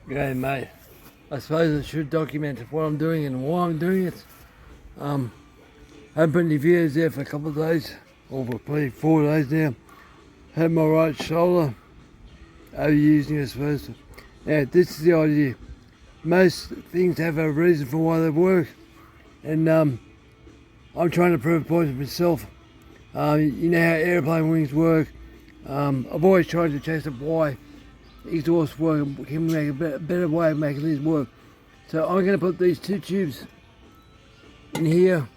Yeah, mate. I suppose I should document what I'm doing and why I'm doing it. I haven't put any videos there for a couple of days, or for probably 4 days now. Had my right shoulder overusing it, I suppose. Now, this is the idea. Most things have a reason for why they work, and I'm trying to prove a point to myself. You know how airplane wings work. I've always tried to chase up why exhaust work can make a better way of making these work. So I'm going to put these two tubes in here,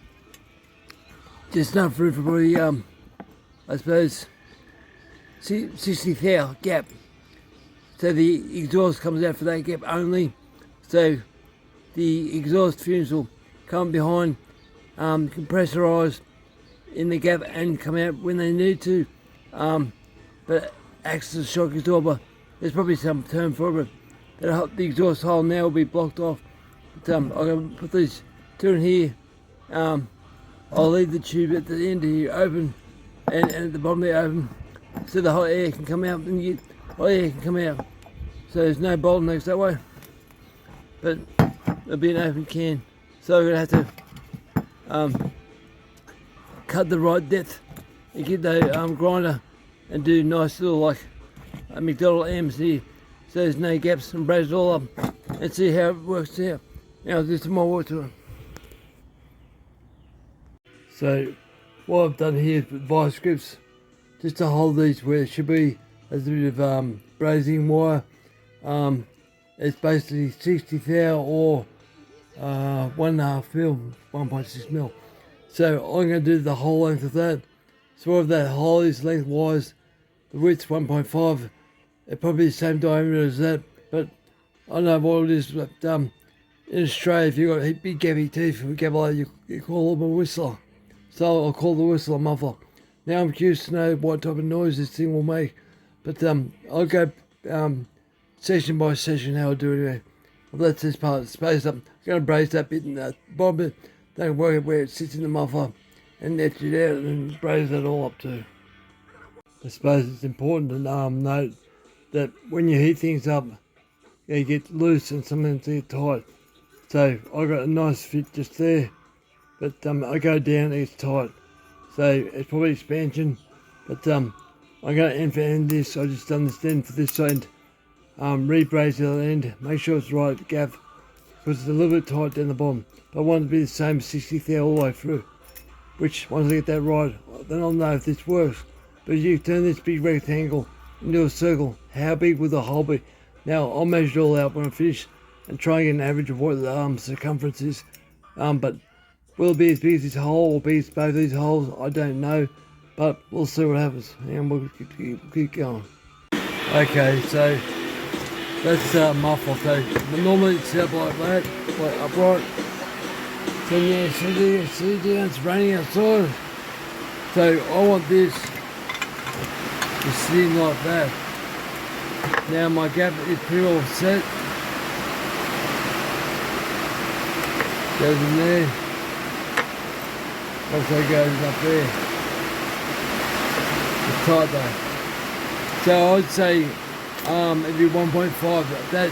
just enough room for probably, I suppose, 60 thou gap. So the exhaust comes out for that gap only. So the exhaust fumes will come behind, pressurise in the gap and come out when they need to. But acts as a shock absorber. There's probably some term for it, but the exhaust hole now will be blocked off. But I'm going to put these two in here. I'll leave the tube at the end here open, and at the bottom there open, so the hot air can come out and hot air can come out. So there's no bottlenecks that way, but there'll be an open can. So we're going to have to cut the right depth and get the grinder and do nice little like McDonald M's here, so there's no gaps, and brace it all up and see how it works out. Now I'll do some more work to it. So what I've done here is vice grips just to hold these where it should be. There's a bit of brazing wire. It's basically 60 thou or 1.5 mil, 1.6 mil. So I'm going to do the whole length of that. So if that hole is lengthwise, the width's 1.5. It's probably the same diameter as that, but I don't know what it is. But in Australia, if you've got big gappy teeth with gabalet, you call them a whistler. So I'll call the whistle a muffler. Now I'm curious to know what type of noise this thing will make, but I'll go session by session how I do it anyway. I've let this part space up. I'm going to brace that bit in the bottom bit. Don't worry where it sits in the muffler, and etch it out and brace that all up too. I suppose it's important to note that when you heat things up, you get loose and sometimes they get tight. So I got a nice fit just there, but I go down, it's tight. So it's probably expansion, but I'm going to end this. I just done this end for this side, re-brace the other end, make sure it's right gap, because it's a little bit tight down the bottom. But I want it to be the same 60 thou all the way through, which once I get that right, then I'll know if this works. But if you turn this big rectangle into a circle, how big will the hole be? Now I'll measure it all out when I finish and try and get an average of what the circumference is. But will it be as big as this hole or be as both these holes? I don't know, but we'll see what happens, and we'll keep going. Okay, so that's muffler. So normally it's set up like that, like upright. So yeah, see down, it's raining outside. So I want this to sit like that. Now my gap is pretty well set. Goes in there. Also goes up there. It's tight though. So I'd say it'd be 1.5. That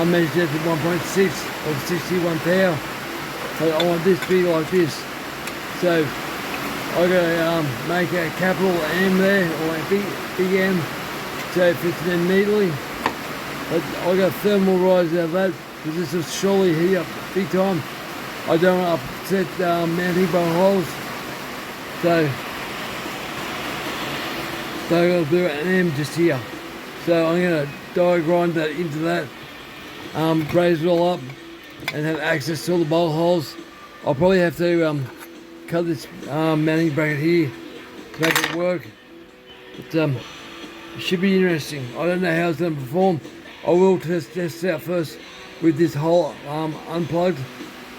measures out to 1.6 or 61 thou. So I want this to be like this. So I gotta make a capital M there, or a big M, so it fits in neatly. But I got thermal rise out of that, because this will surely heat up big time. I don't want to upset mounting bar holes. So I gotta do an M just here. So I'm gonna die grind that into that, braise it all up, and have access to all the bolt holes. I'll probably have to cut this mounting bracket here to make it work. But it should be interesting. I don't know how it's going to perform. I will test it out first with this hole unplugged.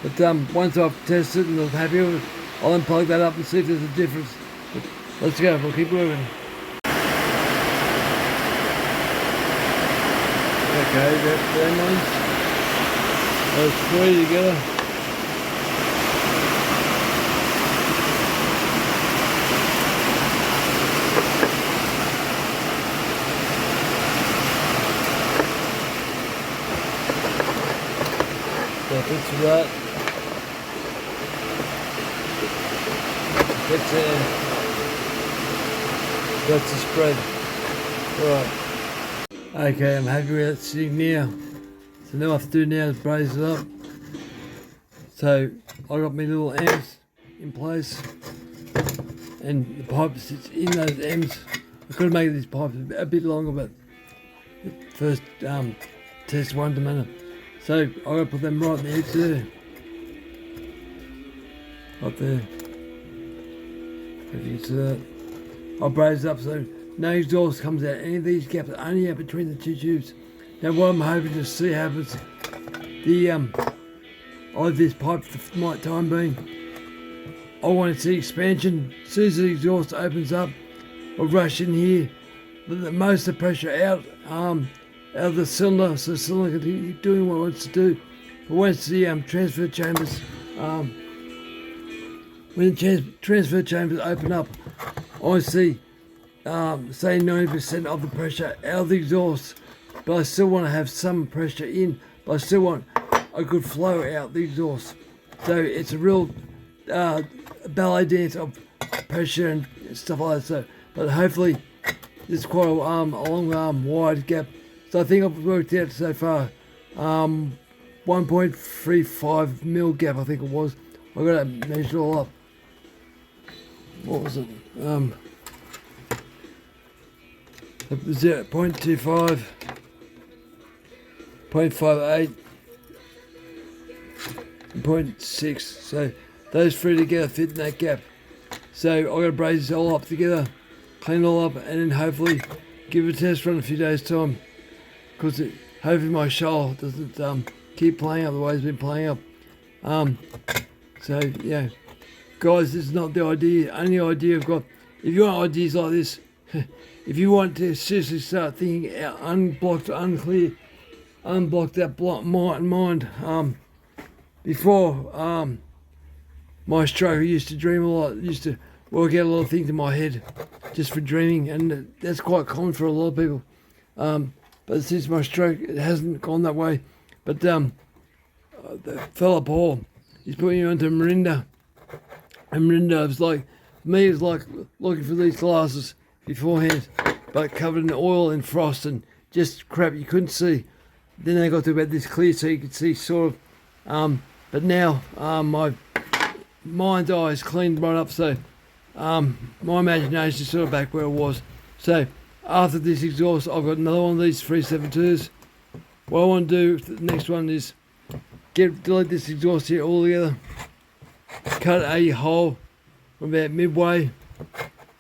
But once I've tested and I'm happy with it, I'll unplug that up and see if there's a difference. But let's go, we'll keep moving. Okay, that's them ones. Those three together. So fits for that. Fits there. That's the spread. Alright. Okay, I'm happy with it sitting now. So now what I have to do now is brace it up. So I got my little amps in place, and the pipe sits in those amps. I could have made these pipes a bit longer, but first test one to minute. So I got to put them right in the edge there, right there. If you can see that, I'll brace it up so no exhaust comes out any of these gaps, only out between the two tubes. Now what I'm hoping to see happens, I have this pipe for my time being. I want to see expansion. As soon as the exhaust opens up, I'll rush in here, let most of the pressure out of the cylinder, so the cylinder can keep doing what it wants to do. But once the transfer chambers, when the transfer chambers open up, I see, say 90% of the pressure out of the exhaust, but I still want to have some pressure in, but I still want a good flow out the exhaust. So it's a real ballet dance of pressure and stuff like that. So, but hopefully there's quite a long wide gap. So I think I've worked out so far 1.35 mil gap, I think it was. I've got to measure it all up. What was it? 0.25, 0.58, 0.6. So those three together fit in that gap. So I've got to brace this all up together, clean it all up, and then hopefully give it a test run in a few days' time. Because hopefully my shoal doesn't keep playing up the way it's been playing up. So yeah, guys, this is not the idea. Only idea I've got. If you want ideas like this, if you want to seriously start thinking unblocked, unclear, unblock that mind. Before my stroke, I used to dream a lot. Used to work out a lot of things in my head just for dreaming, and that's quite common for a lot of people. But since my stroke, it hasn't gone that way. But the fella Paul, he's putting me onto Mirinda. And Mirinda was like, me, it's like looking for these glasses beforehand, but covered in oil and frost and just crap you couldn't see. Then they got to about this clear so you could see sort of. But now my mind's eye is cleaned right up, so my imagination is sort of back where it was. So after this exhaust, I've got another one of these 372s. What I want to do, the next one is delete this exhaust here altogether, cut a hole from about midway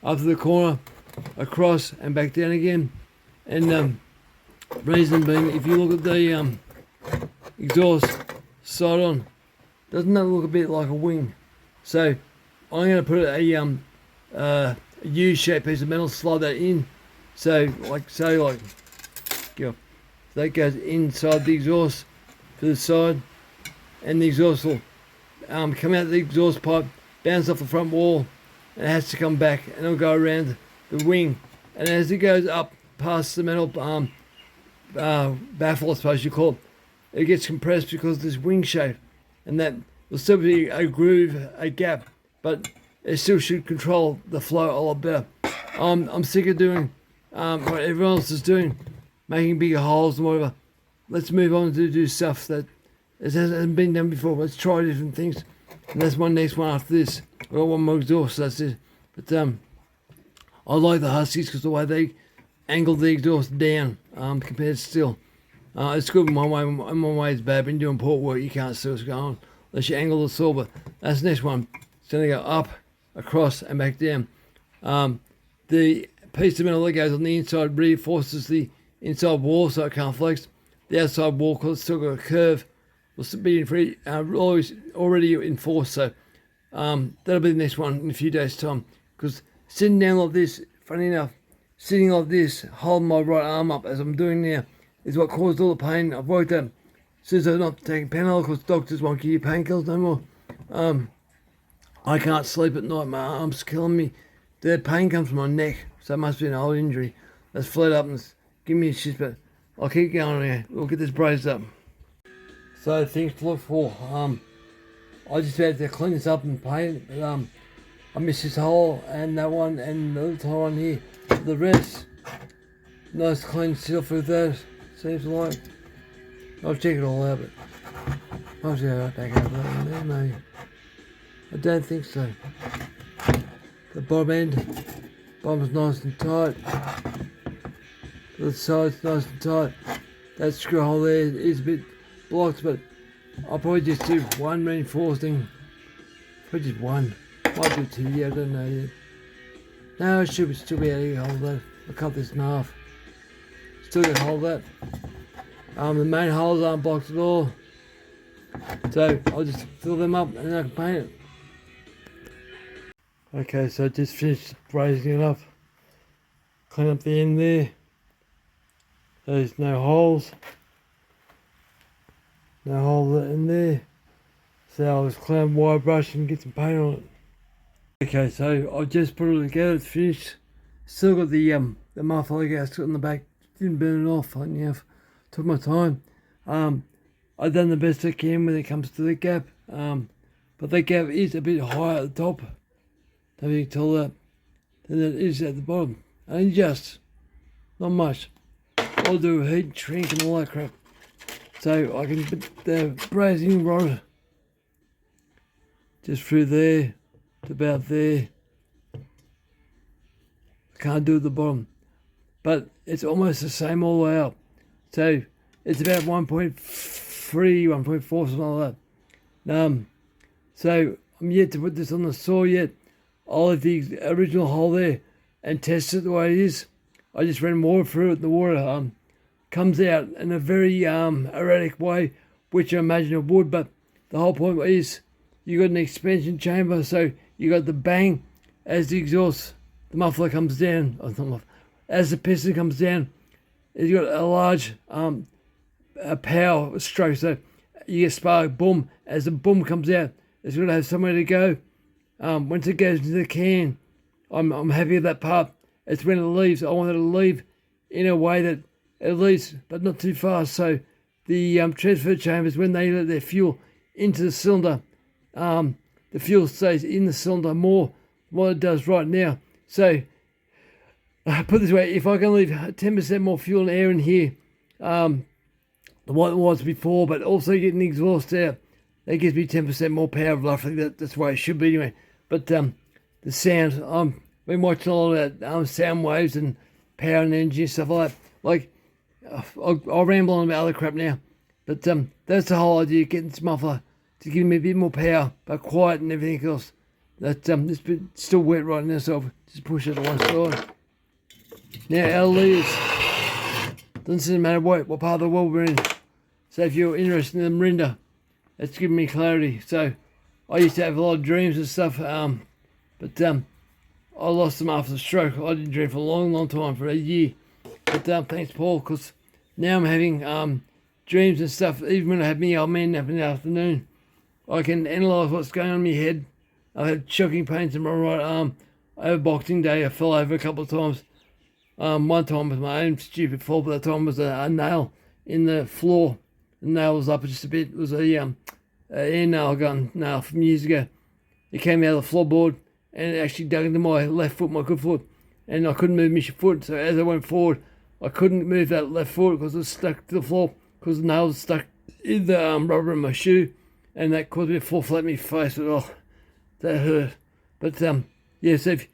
up to the corner, across and back down again. And reason being, if you look at the exhaust side on, doesn't that look a bit like a wing? So I'm going to put a U-shaped piece of metal, slide that in. So that goes inside the exhaust to the side, and the exhaust will come out of the exhaust pipe, bounce off the front wall, and it has to come back, and it'll go around the wing. And as it goes up past the metal baffle, I suppose you call it, it gets compressed because of this wing shape, and that will still be a groove, a gap, but it still should control the flow a lot better. I'm sick of doing what everyone else is doing, making bigger holes and whatever. Let's move on to do stuff that hasn't been done before. Let's try different things, and that's my next one after this. I've got one more exhaust, so that's it. But I like the Huskies because the way they angle the exhaust down compared to steel. It's good in one way, in one way it's bad. When you're doing port work, you can't see what's going on unless you angle the saw. But that's the next one. It's going to go up, across, and back down. The piece of metal that goes on the inside reinforces the inside wall so it can't flex. The outside wall, because it's still got a curve, will still be already enforced. So that'll be the next one in a few days' time. Because sitting down like this, funny enough, sitting like this, holding my right arm up as I'm doing now, is what caused all the pain. I've worked out since I've not taken Panadol because doctors won't give you painkillers no more. I can't sleep at night. My arm's killing me. The pain comes from my neck, so it must be an old injury that's flared up and it's giving me shit. But I'll keep going here. We'll get this braced up. So things to look for. I just had to clean this up and paint it, but I missed this hole and that one and the little one here. The rest, nice clean seal through that, seems like. I'll check it all out, but I'll see how I back out that one there, maybe. I don't think so. The bottom end, bottom's nice and tight. The side's nice and tight. That screw hole there is a bit blocked, but I'll probably just do one reinforcing. Probably just one. Might do two, yeah, I don't know yet. No, it should still be able to hold that. I'll cut this in half. Still can hold that. The main holes aren't blocked at all. So I'll just fill them up and then I can paint it. Okay, so I just finished brazing it up. Clean up the end there. There's no holes. No hole in there. So I'll just clean wire brush and get some paint on it. Okay, so I've just put it together, it's finished. Still got the muffler gasket on the back. Didn't burn it off, I took my time. I've done the best I can when it comes to the gap. But the gap is a bit higher at the top. Don't you can tell that. Than it is at the bottom. And just, not much. I'll do heat, shrink and all that crap. So I can put the brazing rod just through there to about there. Can't do at the bottom. But it's almost the same all the way up. So it's about 1.3, 1.4, something like that. So I'm yet to put this on the saw yet. I'll leave the original hole there and test it the way it is. I just ran water through it. The water comes out in a very erratic way, which I imagine it would. But the whole point is you got an expansion chamber, so you got the bang as the exhaust, the muffler comes down. As the piston comes down, you got a large a power stroke. So you get spark, boom. As the boom comes out, it's got to have somewhere to go. Once it goes into the can, I'm happy with that part. It's when it leaves. I want it to leave in a way that it leaves, but not too fast. So the transfer chambers, when they let their fuel into the cylinder, the fuel stays in the cylinder more than what it does right now. So put it this way, if I can leave 10% more fuel and air in here, than what it was before, but also getting the exhaust out, that gives me 10% more power. Roughly, that's the way it should be anyway. But the sound, I've been watching a lot about sound waves and power and energy and stuff like that. Like, I'll ramble on about other crap now. But that's the whole idea, getting this muffler to give me a bit more power, but quiet and everything else. That this bit's still wet right now, so I'll just push it to one side. Now our leads, doesn't matter what part of the world we're in. So if you're interested in the Mirinda, it's giving me clarity. So I used to have a lot of dreams and stuff, but I lost them after the stroke. I didn't dream for a long time, for a year. But thanks Paul, because now I'm having dreams and stuff. Even when I have me old man nap in the afternoon, I can analyse what's going on in my head. I've had shocking pains in my right arm. Over Boxing Day, I fell over a couple of times. One time was my own stupid fault, but that time was a nail in the floor. The nail was up just a bit. It was a air nail gun nail from years ago. It came out of the floorboard and it actually dug into my left foot, my good foot, and I couldn't move my foot. So as I went forward, I couldn't move that left foot because it was stuck to the floor because the nail was stuck in the rubber in my shoe, and that caused me to fall flat in my face. But that hurt. But yeah, so if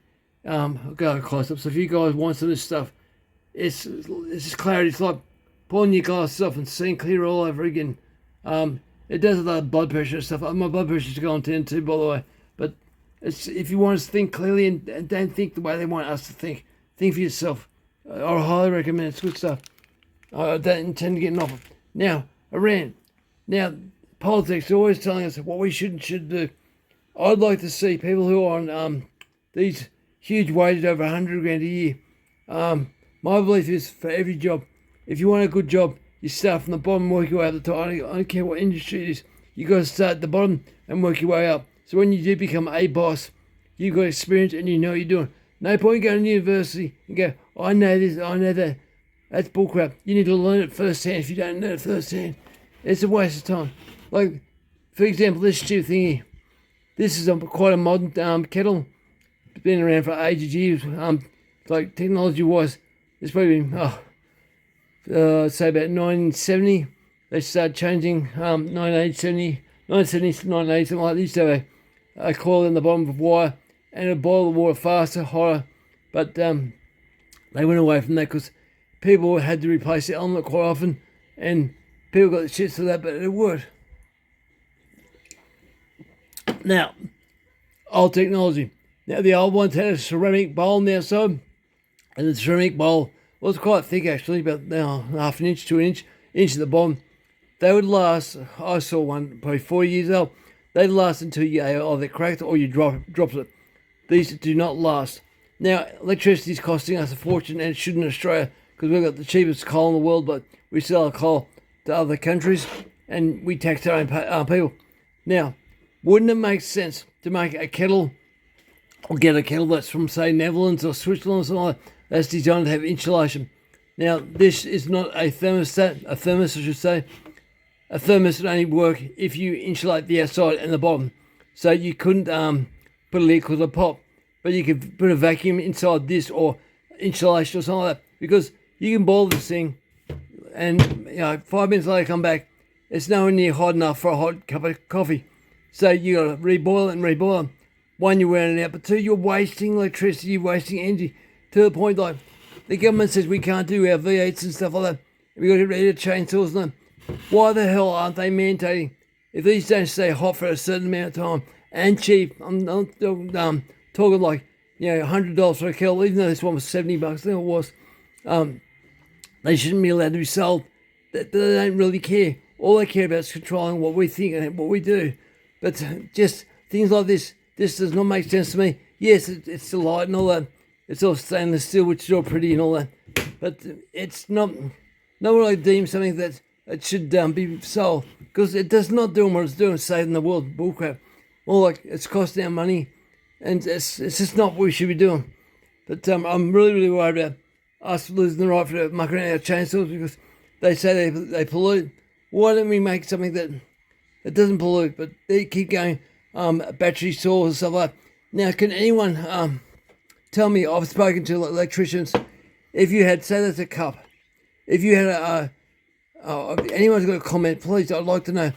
I'll go close up. So if you guys want some of this stuff, it's just clarity. It's like pulling your glasses off and seeing clear all over again. It does a lot of blood pressure and stuff. My blood pressure's gone down too, by the way. But it's if you want us to think clearly and don't think the way they want us to think for yourself. I highly recommend it. It's good stuff. I don't intend to get an offer. Now, Iran. Now, politics are always telling us what we should and should do. I'd like to see people who are on these huge wages over 100 grand a year. My belief is for every job, if you want a good job, you start from the bottom and work your way up the top. I don't care what industry it is. You got to start at the bottom and work your way up. So when you do become a boss, you've got experience and you know what you're doing. No point going to university and go, I know this, I know that. That's bullcrap. You need to learn it firsthand. If you don't know it firsthand, It's a waste of time. Like, for example, this stupid thing here. This is quite a modern kettle. It's been around for ages, years. Like technology-wise, it's probably been, say about 1970. They started changing 1970, 1980, something like this. So a coil in the bottom of wire, and it'd boil the water faster, hotter. But they went away from that because people had to replace the element quite often, and people got the shits for that, but it worked. Now, old technology. Now, the old ones had a ceramic bowl on the outside, and the ceramic bowl was quite thick actually, about half an inch to an inch at the bottom. They would last, I saw one probably 4 years old. They'd last until you either cracked or you dropped it. These do not last. Now, electricity is costing us a fortune, and it should in Australia, because we've got the cheapest coal in the world, but we sell our coal to other countries, and we tax our own people. Now, wouldn't it make sense to make a kettle, or get a kettle that's from, say, Netherlands or Switzerland or something like that, that's designed to have insulation? Now, this is not a thermostat, a thermos, I should say. A thermos would only work if you insulate the outside and the bottom. So you couldn't put a lid because it'll pop, but you could put a vacuum inside this or insulation or something like that, because you can boil this thing, and 5 minutes later come back, it's nowhere near hot enough for a hot cup of coffee. So you got to reboil it and reboil it. One, you're wearing it out, but two, you're wasting electricity, you're wasting energy to the point like the government says we can't do our V8s and stuff like that. We got to get rid of chainsaws and that. Why the hell aren't they mandating if these don't stay hot for a certain amount of time and cheap? I'm talking like $100 for a kettle, even though this one was $70. I think it was. They shouldn't be allowed to be sold. They don't really care. All they care about is controlling what we think and what we do. But just things like this does not make sense to me. Yes, it's still light and all that. It's all stainless steel, which is all pretty and all that. But it's not what I deem something that it should be sold, because it does not do what it's doing, saving the world. Bullcrap. More like it's costing our money, and it's just not what we should be doing. But I'm really, really worried about us losing the right for mucking around our chainsaws, because they say they pollute. Why don't we make something that doesn't pollute, but they keep going battery saws and stuff like that? Now, can anyone tell me? I've spoken to electricians. If you had, say that's a cup, if you had anyone's got a comment, please, I'd like to know,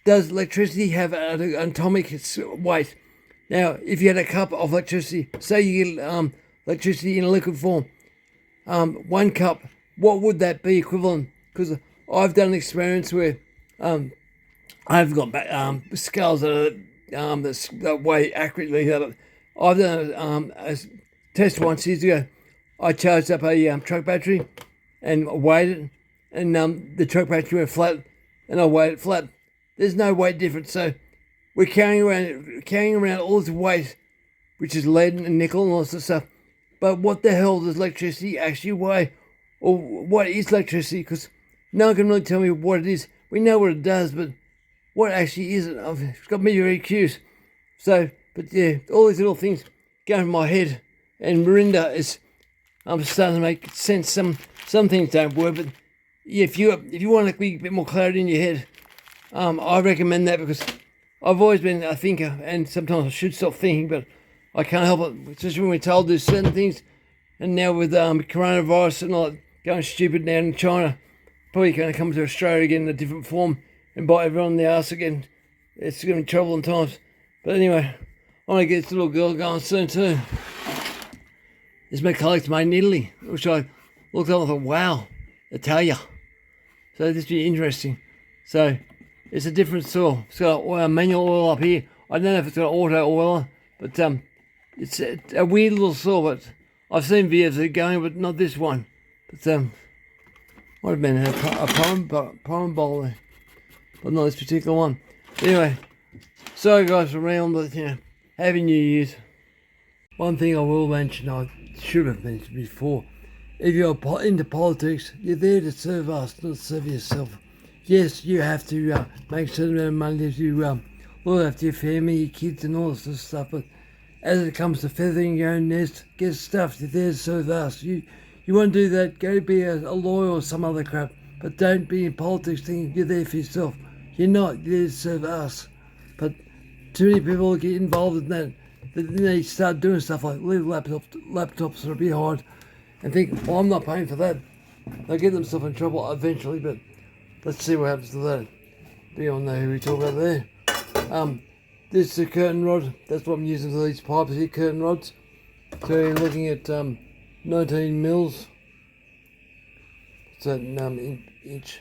does electricity have an atomic weight? Now, if you had a cup of electricity, say you get electricity in a liquid form, 1 cup, what would that be equivalent? Because I've done an experience where I've got scales that weigh accurately. I've done a test once years ago. I charged up a truck battery and weighed it, and the truck battery went flat, and I weighed it flat. There's no weight difference. So we're carrying around all this weight, which is lead and nickel and all this stuff. But what the hell does electricity actually weigh? Or what is electricity? Because no one can really tell me what it is. We know what it does, but what actually is it? It's got me very curious. So, but yeah, all these little things go in my head, and Mirinda is starting to make sense. Some things don't work, but yeah, if you want to be a bit more clarity in your head, I recommend that, because I've always been a thinker, and sometimes I should stop thinking, but I can't help it, especially when we're told there's certain things. And now with coronavirus and all that going stupid down in China, probably going to come to Australia again in a different form and bite everyone in the arse again. It's going to be troubling times. But anyway, I want to get this little girl going soon too. This McCulloch's made in Italy, which I looked up and thought, wow, Italia. So this will be interesting. So it's a different saw. It's got a manual oil up here. I don't know if it's got an auto oiler, but it's a weird little saw. But I've seen videos of it going, but not this one. But might have been a prime bowler, but not this particular one. Anyway, sorry guys for around, but Happy New Year's. One thing I will mention, I should have mentioned before, if you're into politics, you're there to serve us, not serve yourself. Yes, you have to make a certain amount of money if you look after your family, your kids and all this sort of stuff, but as it comes to feathering your own nest, get stuffed, you're there to serve us. You want to do that, go be a lawyer or some other crap, but don't be in politics thinking you're there for yourself. You're not. You're there to serve us. But too many people get involved in that. Then they start doing stuff like leave laptops are behind and think, well, I'm not paying for that. They'll get themselves in trouble eventually, but let's see what happens to that. Beyond that, who we talk about there. This is a curtain rod. That's what I'm using for these pipes here, curtain rods. So you're looking at 19 mils. What's that inch?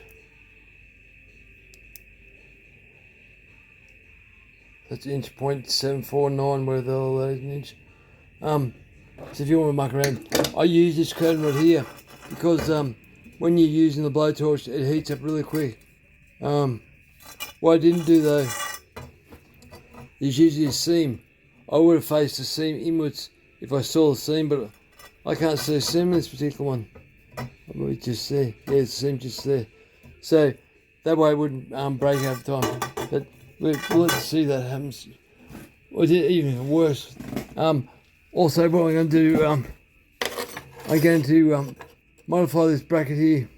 That's inch .749, where the hell is an inch. So if you want to muck around, I use this curtain rod here because when you're using the blowtorch, it heats up really quick. What I didn't do though is using a seam. I would have faced the seam inwards if I saw the seam, but I can't see a seam in this particular one. I just see, yeah, the seam just there. So that way it wouldn't break over time. But let's see that happens. Or even worse. Also, what I'm going to do, I'm going to modify this bracket here.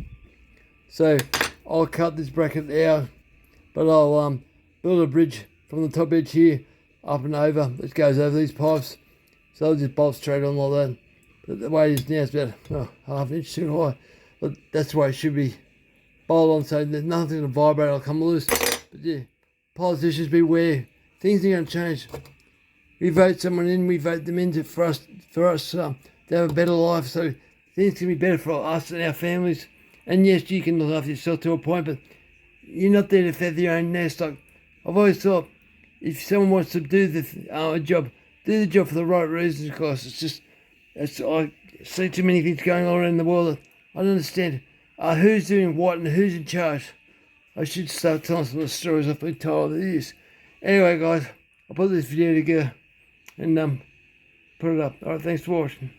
So I'll cut this bracket out, but I'll build a bridge from the top edge here up and over. It goes over these pipes, so I'll just bolt straight on like that. But the way it is now, it's about half an inch too high, but that's the way it should be. Bolt on, so there's nothing to vibrate or come loose. But yeah, politicians beware. Things are going to change. We vote someone in, we vote them in for us to have a better life, so things can be better for us and our families. And yes, you can look after yourself to a point, but you're not there to feather your own nest. Like, I've always thought, if someone wants to do the job, do the job for the right reasons, because I see too many things going on around the world that I don't understand who's doing what and who's in charge. I should start telling some of the stories I've been told over the years. Anyway, guys, I'll put this video together and put it up. Alright, thanks for watching.